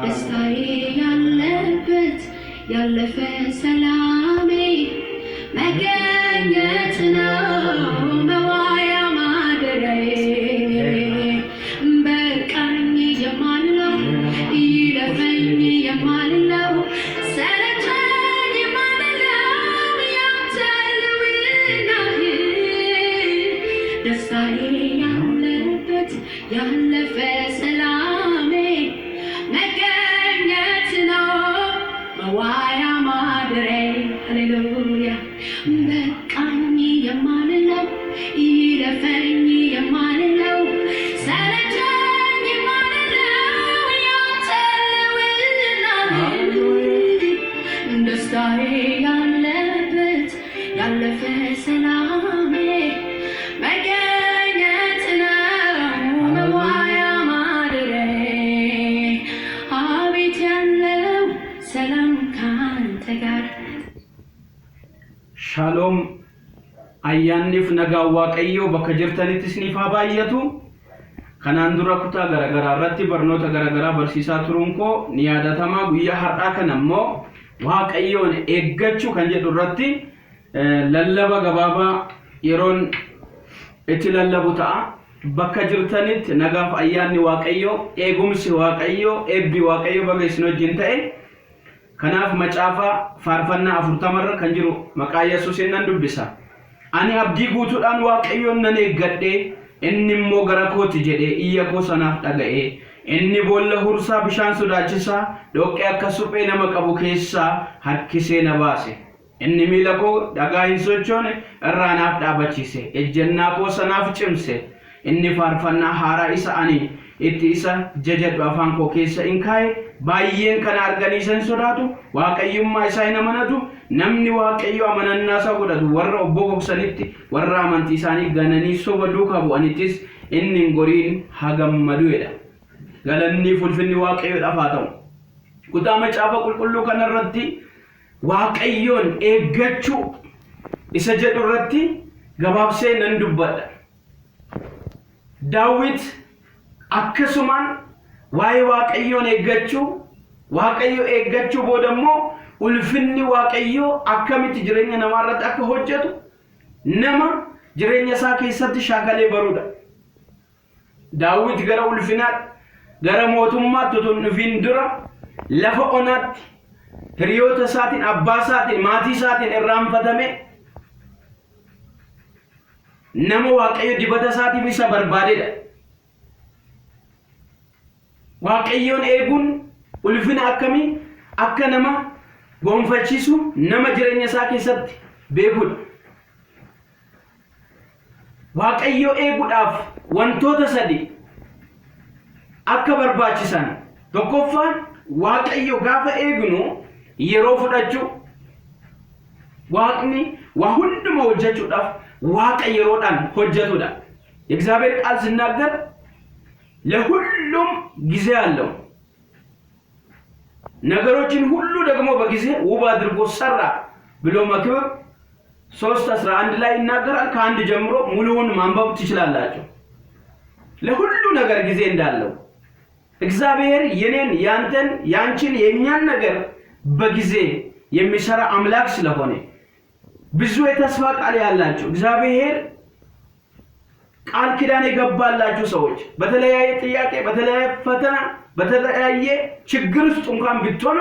ደስታዬ ያለበት ያለፈ ሰላሜ መገኘት ነው መዋያ ማደሪያዬ በቃኝ የማልለው ይለፈኝ የማልለው ሰለቸኝ የማልለው ያንተ ልውናህ ደስታዬ ያለበት ያለፈ ሰላሜ መገኘት ነው መዋያ ማደሪያዬ ሃሌሉያ በቃኝ የማልለው ይለፈኝ የማልለው ሰለቸኝ የማልለው ያንተ ልውናህ ደስታዬ ያለበት ያለፈ ሰላሜ መገኘት ነው መዋያ ማደሪያዬ አቤት ያለው ሰላም ካንተ ጋር ሻሎም አያንፍ ነጋ waaqayyo bakka jirtanittis ni faabaayatu kanaan dura kutaa garagaraa irratti barnoota garagaraa barsiisaa turuun koo ni yaadatama guyyaa har'aa kana immoo waaqayyoon eeggachuu kan jedhu irratti lallaba gabaabaa yeroon itti lallabu ta'a bakka jirtanitti nagaaf ayyaanni waaqayyo eegumsi waaqayyo eebbi waaqayyo baga isin wajjin ta'e kanaaf macaafa faarfannaa 40 irra kan jiru maqaa Yesuusin nan dubbisa ani abdii guutuudhaan waaqayyoon nan eeggadhe inni immoo gara kooti jedhe iyya koo sanaaf dhaga'e inni boolla hursaa bishaan sodaachisaa dhoqqee akka suphee nama qabu keessaa harkisee na baase inni miila koo dhagaa hin sochoone irraa naaf dhaabachiise ejjennaa koo sanaaf cimse inni faarfannaa haaraa isa ani itti isa jajadhu afaan koo keessa in kaa'e baay'een kana arganii san sodaatu waaqayyummaa isaa hin amanatu namni waaqayyo amanannaa isaa godhatu warra obbo gogsanitti warra amantii isaanii gananii soba duukaa bu'anittis inni hin goriin hagammaduudha galanni fulfinni waaqayyoodhaaf haa ta'u kutaa macaafa qulqulluu kanarratti waaqayyoon eeggachuu isa jedhu irratti gabaabsee nan dubbadha daawit akkasumaan waa'ee waaqayyoon eeggachuu boodammoo ulfinni waaqayyoo akkamitti jireenya namaa irratti akka hojjetu nama jireenya isaa keessatti shaakalee baruudha daawit gara ulfinaatti gara mootummaatti utuu hin dhufin dura lafa onaatti hiriyoota isaatiin abbaa isaatiin maatii isaatiin irraanfatame nama waaqayyo dibata isaatiif isa barbaadeedha waaqayyoon eeguun ulfina akkamii akka nama gonfachiisu nama jireenya isaa keessatti beekuudha waaqayyo eeguudhaaf wantoota sadi akka barbaachisan tokkoffaan waaqayyo gaafa eegnu yeroo fudhachuu waaqni waa hunduma hojjechuudhaaf waaqa yeroodhaan hojjetudha እግዚአብሔር ቃል ሲናገር ለሁሉም ጊዜ አለው ነገሮችን ሁሉ ደግሞ በጊዜ ውብ አድርጎ ሰራ ብሎ መክብብ 3:11 ላይ ይናገራል ከአንድ ጀምሮ ሙሉውን ማንበብ ትችላላችሁ ለሁሉ ነገር ጊዜ እንዳለው እግዚአብሔር የኔን ያንተን ያንቺን የኛን ነገር በጊዜ የሚሰራ አምላክ ስለሆነ ብዙ የተስፋ ቃል ያላችሁ እግዚአብሔር ቃል ኪዳን የገባላችሁ ሰዎች በተለያየ ጥያቄ በተለያየ ፈተና በተለያየ ችግር ውስጥ እንኳን ብትሆኑ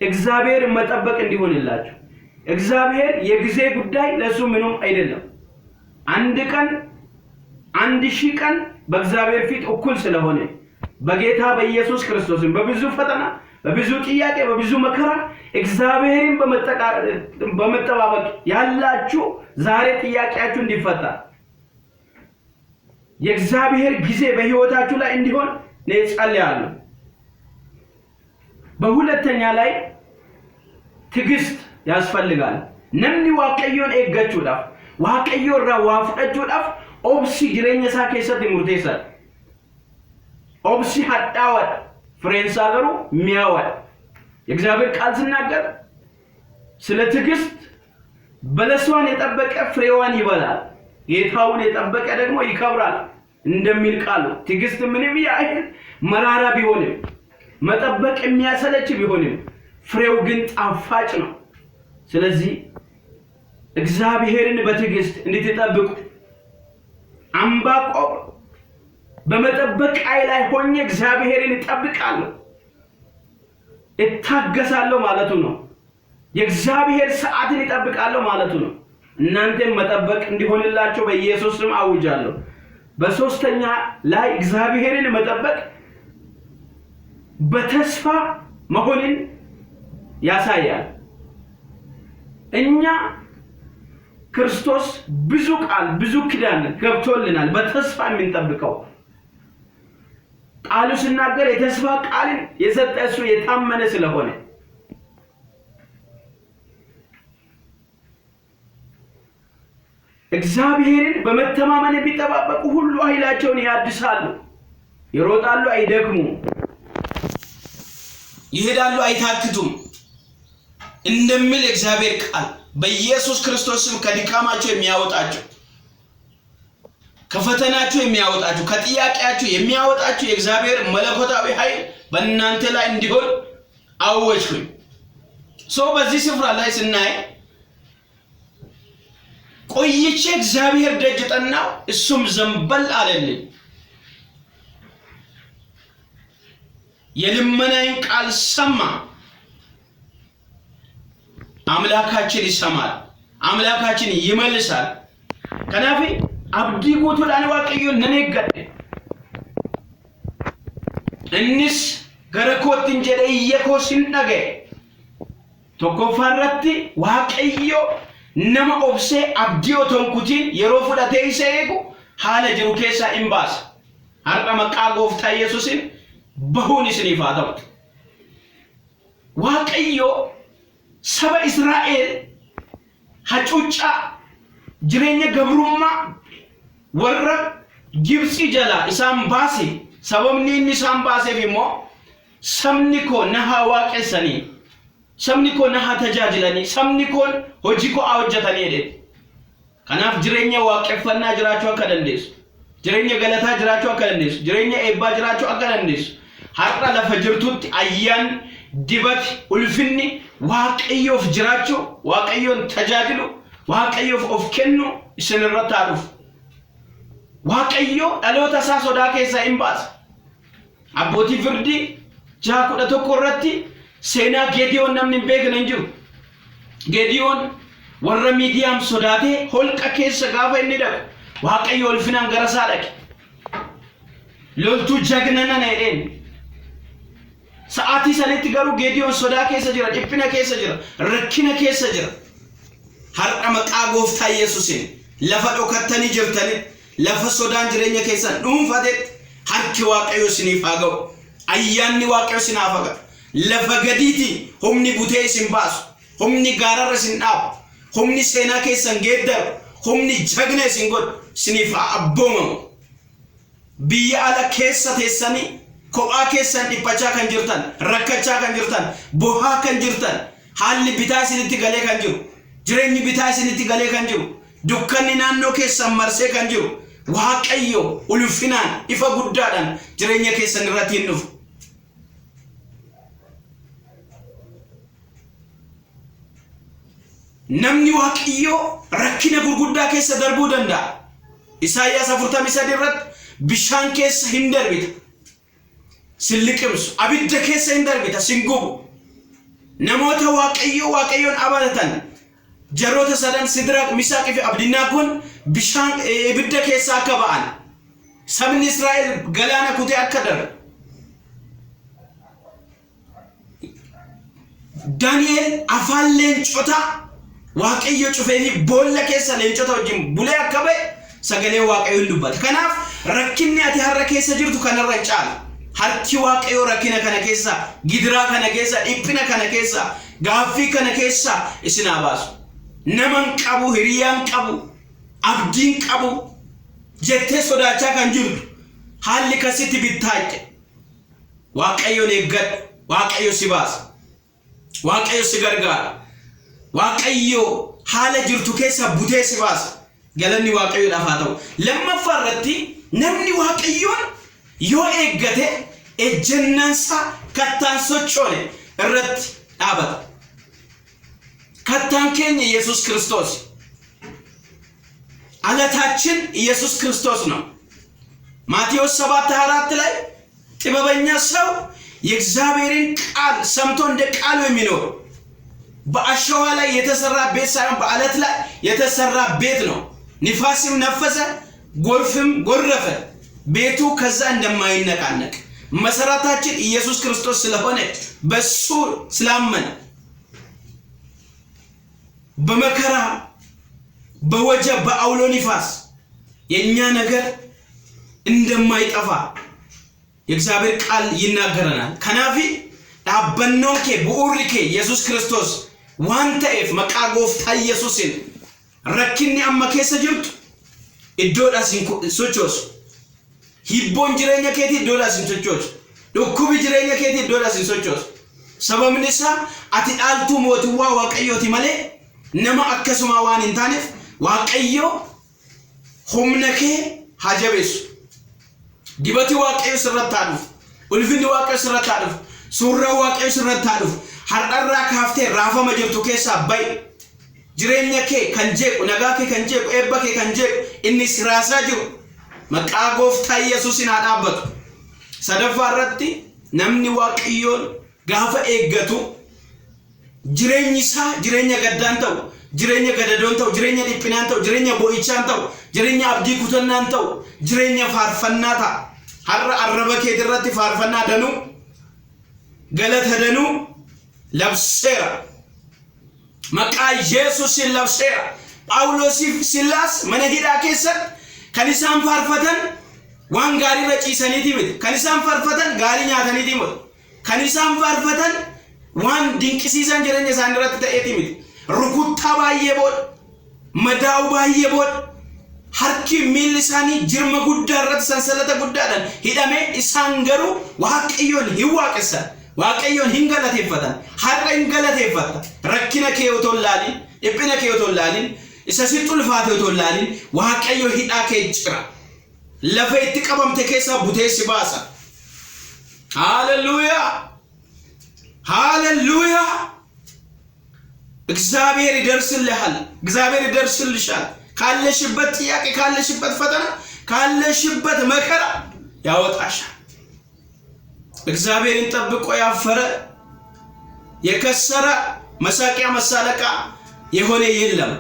እግዚአብሔር መጠበቅ እንዲሆንላችሁ እግዚአብሔር የጊዜ ጉዳይ ለሱ ምንም አይደለም አንድ ቀን 1000 ቀን በእግዚአብሔር ፊት እኩል ስለሆነ በጌታ በኢየሱስ ክርስቶስ በብዙ ፈተና በብዙ ጥያቄ በብዙ መከራ እግዚአብሔርን በመጠባበቅ ያላችሁ ዛሬ ጥያቄያችሁ እንዲፈታ የእግዚአብሔር ጊዜ በህይወታችሁ ላይ እንዲሆን ነጸልያለሁ በሁለተኛ ላይ ትግስት ያስፈልጋል ነምኒ waaqayyoon eeggachuudhaaf waaqayyoon raawwachuudhaaf obsi jireenya isaa keessatti murteessaadha obsi hadhaawad ፍሬንሳ ገሩ ሚያወድ የእግዚአብሔር ቃል ሲናገር ስለ ትግስት በለሷን የጠበቀ ፍሬዋን ይበላል ጌታውን የጠበቀ ደግሞ ይከብራል እንደሚል ቃሉ ትዕግስት ምንም ያህል መራራ ቢሆንም መጠበቅ የሚያሰለች ቢሆንም ፍሬው ግን ጣፋጭ ነው። ስለዚህ እግዚአብሔርን በትዕግስት እንድትጠብቁ ዕንባቆም በመጠበቅ ላይ ሆኜ እግዚአብሔርን እጠብቃለሁ እታገሳለሁ ማለቱ ነው። የእግዚአብሔር ሰዓትን ይጠብቃለሁ ማለቱ ነው። እናንተም መጠበቅ እንዲሆንላችሁ በኢየሱስ ስም አውጃለሁ። በሶስተኛ ላይ እግዚአብሔርን መጠበቅ በተስፋ መሆንን ያሳያል። እኛ ክርስቶስ ብዙ ቃል ብዙ ኪዳን ገብቶልናል በተስፋ የምንጠብቀው። ቃሉ ሲናገር የተስፋ ቃልን የሰጠ እሱ የታመነ ስለሆነ እግዚአብሔርን በመተማመን ቢጠባበቁ ሁሉ ኃይላቸውን ያድሳሉ፣ ይሮጣሉ አይደክሙም፣ ይሄዳሉ አይታክቱም እንደሚል እግዚአብሔር ቃል በኢየሱስ ክርስቶስ ስም ከድካማቸው የሚያወጣቸው ከፈተናቸው የሚያወጣቸው ከጥያቄያቸው የሚያወጣቸው የእግዚአብሔር መለኮታዊ ኃይል በእናንተ ላይ እንዲሆን አወጅኩኝ። ሰው በዚህ ስፍራ ላይ ስናይ ቆይቼ እግዚአብሔር ደጅ ጠናው እሱም ዘንበል አለልኝ። የልመናዬን ቃል ሰማ። አምላካችን ይሰማል፣ አምላካችን ይመልሳል። ከናፊ አብዲ ጉቱ ላን waaqayyoon ነነገደ እንስ ገረኮት እንጀደ እየኮስን ነገ tokkoffaarratti waaqayyo nama obsee abdii oton kutiin yeroo fudhatee isa eegu haala jiru keessaa hin baasa. Har'a maqaa gooftaa Yesuusin bahuun isiniif haa ta'u. Waaqayyo saba Israa'el hacuuccaa jireenya gabrummaa warra Gibxi jala isaan baase sababni inni isaan baaseef immoo sabni koo na haa waaqessanii, sabni koo na haa tajaajilanii, sabni koo hojii koo haa hojjetanii jedhe. Kanaaf jireenya waaqeffannaa jiraachuu akka dandeessu, jireenya galataa jiraachuu akka dandeessu, jireenya eebbaa jiraachuu akka dandeessu har'a lafa jirtutti ayyaan dibati ulfinni waaqayyoof jiraachuu, waaqayyoon tajaajilu, waaqayyoof of kennu isinirratti haa dhufu. waaqayyo dhaloota isaa sodaa keessaa hin baasa. Abbootii firdii 6:11 irratti seenaa Geediyoon namni hin beekne hin jiru. Geediyoon warra Miidiyaam sodaatee holqa keessa gaafa inni dhaqu waaqayyo ulfinaan gara isaa dhaqe. Loltuu jagnana na jedheen. Sa'aatii sanitti garuu Geediyoon sodaa keessa jira, dhiphina keessa jira, rakkina keessa jira. Har'a maqaa gooftaa Yesuusiin lafa dhokattanii jirtanii lafa sodaan jireenya keessan dhuunfate harki waaqayyo isiniif haa ga'u. Ayyaanni waaqayyo isinaaf haa ga'u. Lafa gadiiti humni butee isin baasu, humni gaararra isin dhaabu, humni seenaa keessan geeddaru, humni jagna isin godhu isiniif haa abboomamu. Biyya ala keessa teessanii kophaa keessan dhiphachaa kan jirtan, rakkachaa kan jirtan, bohaa kan jirtan, haalli bitaa isinitti galee kan jiru, jireenyi bitaa isinitti galee kan jiru, dukkanni naannoo keessan marsee kan jiru waaqayyo ulfinaan ifa guddaadhaan jireenya keessan irratti hin dhufu. Namni waaqayyo rakkina gurguddaa keessa darbuu danda'a. Isaayyaas 43 irratti bishaan keessa hin darbita, sin liqimsu, abidda keessa hin darbita, sin gubu. Namoota waaqayyoon amanatan jaroota sadan Sidraaq, Misaaq fi Abdinaagoon bishaan ibidda keessa akka ba'an, sabni Israa'el galaana kutee akka darbe. Daani'eel afaan leencotaa waaqayyo cufee fi boolla keessa leencota wajjin bulee akka ba'e sagalee waaqayyoon dubbata. Kanaaf rakkinni ati har'a keessa jirtu kanarra hin caalu. Harki waaqayyo rakkina kana keessa, gidiraa kana keessa, dhiphina kana keessa, gaaffii kana keessa isin haa baasu. Naman qabu, hiriyaan qabu, abdiin qabu jettee sodaachaa kan jirtu haalli kasitti bittaache waaqayyoon eeggadhu. Waaqayyo si baasa, waaqayyo si gargaara, waaqayyo haala jirtu keessa butee si baasa. Galanni waaqayyoodhaaf haa ta'u. Lammaffaa irratti namni waaqayyoon yoo eeggate ejjennansa kattaan sochoone irratti dhaabata. kattaan keenya ኢየሱስ ክርስቶስ አለታችን ኢየሱስ ክርስቶስ ነው። ማቴዎስ 7:24 ላይ ጥበበኛ ሰው የእግዚአብሔርን ቃል ሰምቶ እንደ ቃሉ የሚኖር በአሸዋ ላይ የተሰራ ቤት ሳይሆን በአለት ላይ የተሰራ ቤት ነው። ንፋስም ነፈሰ ጎርፍም ጎረፈ ቤቱ ከዛ እንደማይነቃነቅ መሰረታችን ኢየሱስ ክርስቶስ ስለሆነ በሱ ስላመነ በመከራ በወጀብ በአውሎ ንፋስ የኛ ነገር እንደማይጠፋ የእግዚአብሔር ቃል ይናገረናል። ከናፊ ዳበኖኬ ቡኡሪኬ ኢየሱስ ክርስቶስ ዋንተኤፍ መቃጎፍታ ኢየሱስን ረክኒ አመከሰ ጅርቱ ኢዶዳ ሲንሶቾስ ሂቦን ጅሬኛ ኬቲ ኢዶዳ ሲንሶቾስ ዶኩቢ ጅሬኛ ኬቲ ኢዶዳ ሲንሶቾስ ሰበምንሳ አቲ ዳልቱ ሞቱዋ ዋቀዮቲ ማለ ነማ አከሱማ ዋን እንታነፍ ዋቀዮ ሆምነኬ ሀጀቤስ ዲበቲ ዋቀዮ ስረታዱ ኡልፊኒ ዋቀዮ ስረታዱ ሱራ ዋቀዮ ስረታዱ ሐርቀራ ካፍቴ ራፈ መጀብቱ ኬሳ ባይ jireenya kee kan jeequ nagaa kee kan jeequ eebba kee kan jeequ inni siraasaa jiru maqaa gooftaa Yesuusin haa dhaabbatu. sadaffaa irratti namni waaqayyoon gaafa eeggatu jireenyi isaa jireenya gaddaan ta'u jireenya gadadoon ta'u jireenya dhiphinaan ta'u jireenya boo'ichaan ta'u jireenya abdii kutannaan ta'u jireenya faarfannaa ta'a. har'a arraba kee irratti faarfannaa danuu galata danuu labseera. maqaa Yesuusin labseera. Phaawulosiif Sillaas mana hidhaa keessatti kan isaan faarfatan waan gaarii irra ciisaniiti miti. kan isaan faarfatan gaarii nyaataniiti miti. kan isaan faarfatan waan dinqisiisan jireenya isaanii irratti ta'eeti miti. rukuttaa baay'ee booda madaa'uu baay'ee booda harki miilli isaanii jirma guddaa irratti sansalata guddaadhaan hidhamee isaan garuu waaqayyoon hin waaqessan. waaqayyoon hin galateeffatan. har'a hin galateeffata. rakkina kee otoo laalin dhiphina kee otoo laalin isa sitti ulfaate otoo laalin waaqayyo hidhaa kee cira lafa itti qabamte keessaa buteessi baasa. ሃሌሉያ ሃሌሉያ። እግዚአብሔር ይደርስልሃል። እግዚአብሔር ይደርስልሻል። ካለሽበት ጥያቄ ካለሽበት ፈተና ካለሽበት መከራ ያወጣሻል። እግዚአብሔርን ጠብቆ ያፈረ የከሰረ መሳቂያ መሳለቃ የሆነ የለም።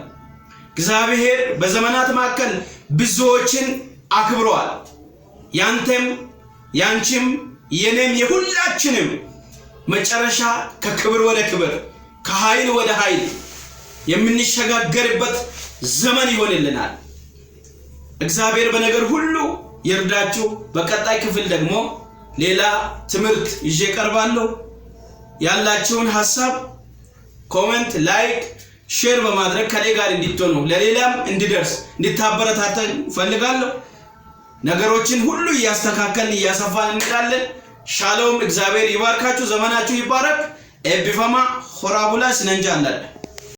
እግዚአብሔር በዘመናት መካከል ብዙዎችን አክብሯል። ያንተም ያንቺም የኔም የሁላችንም መጨረሻ ከክብር ወደ ክብር ከኃይል ወደ ኃይል የምንሸጋገርበት ዘመን ይሆንልናል። እግዚአብሔር በነገር ሁሉ ይርዳችሁ። በቀጣይ ክፍል ደግሞ ሌላ ትምህርት ይዤ ቀርባለሁ። ያላችሁን ሐሳብ ኮሜንት፣ ላይክ፣ ሼር በማድረግ ከኔ ጋር እንድትሆኑ ለሌላም እንዲደርስ እንድታበረታቱ ፈልጋለሁ። ነገሮችን ሁሉ እያስተካከልን እያሰፋን እንሄዳለን። ሻሎም። እግዚአብሔር ይባርካችሁ። ዘመናችሁ ይባረክ። ኤቢፋማ ሆራቡላ ስነንጃ እንዳለ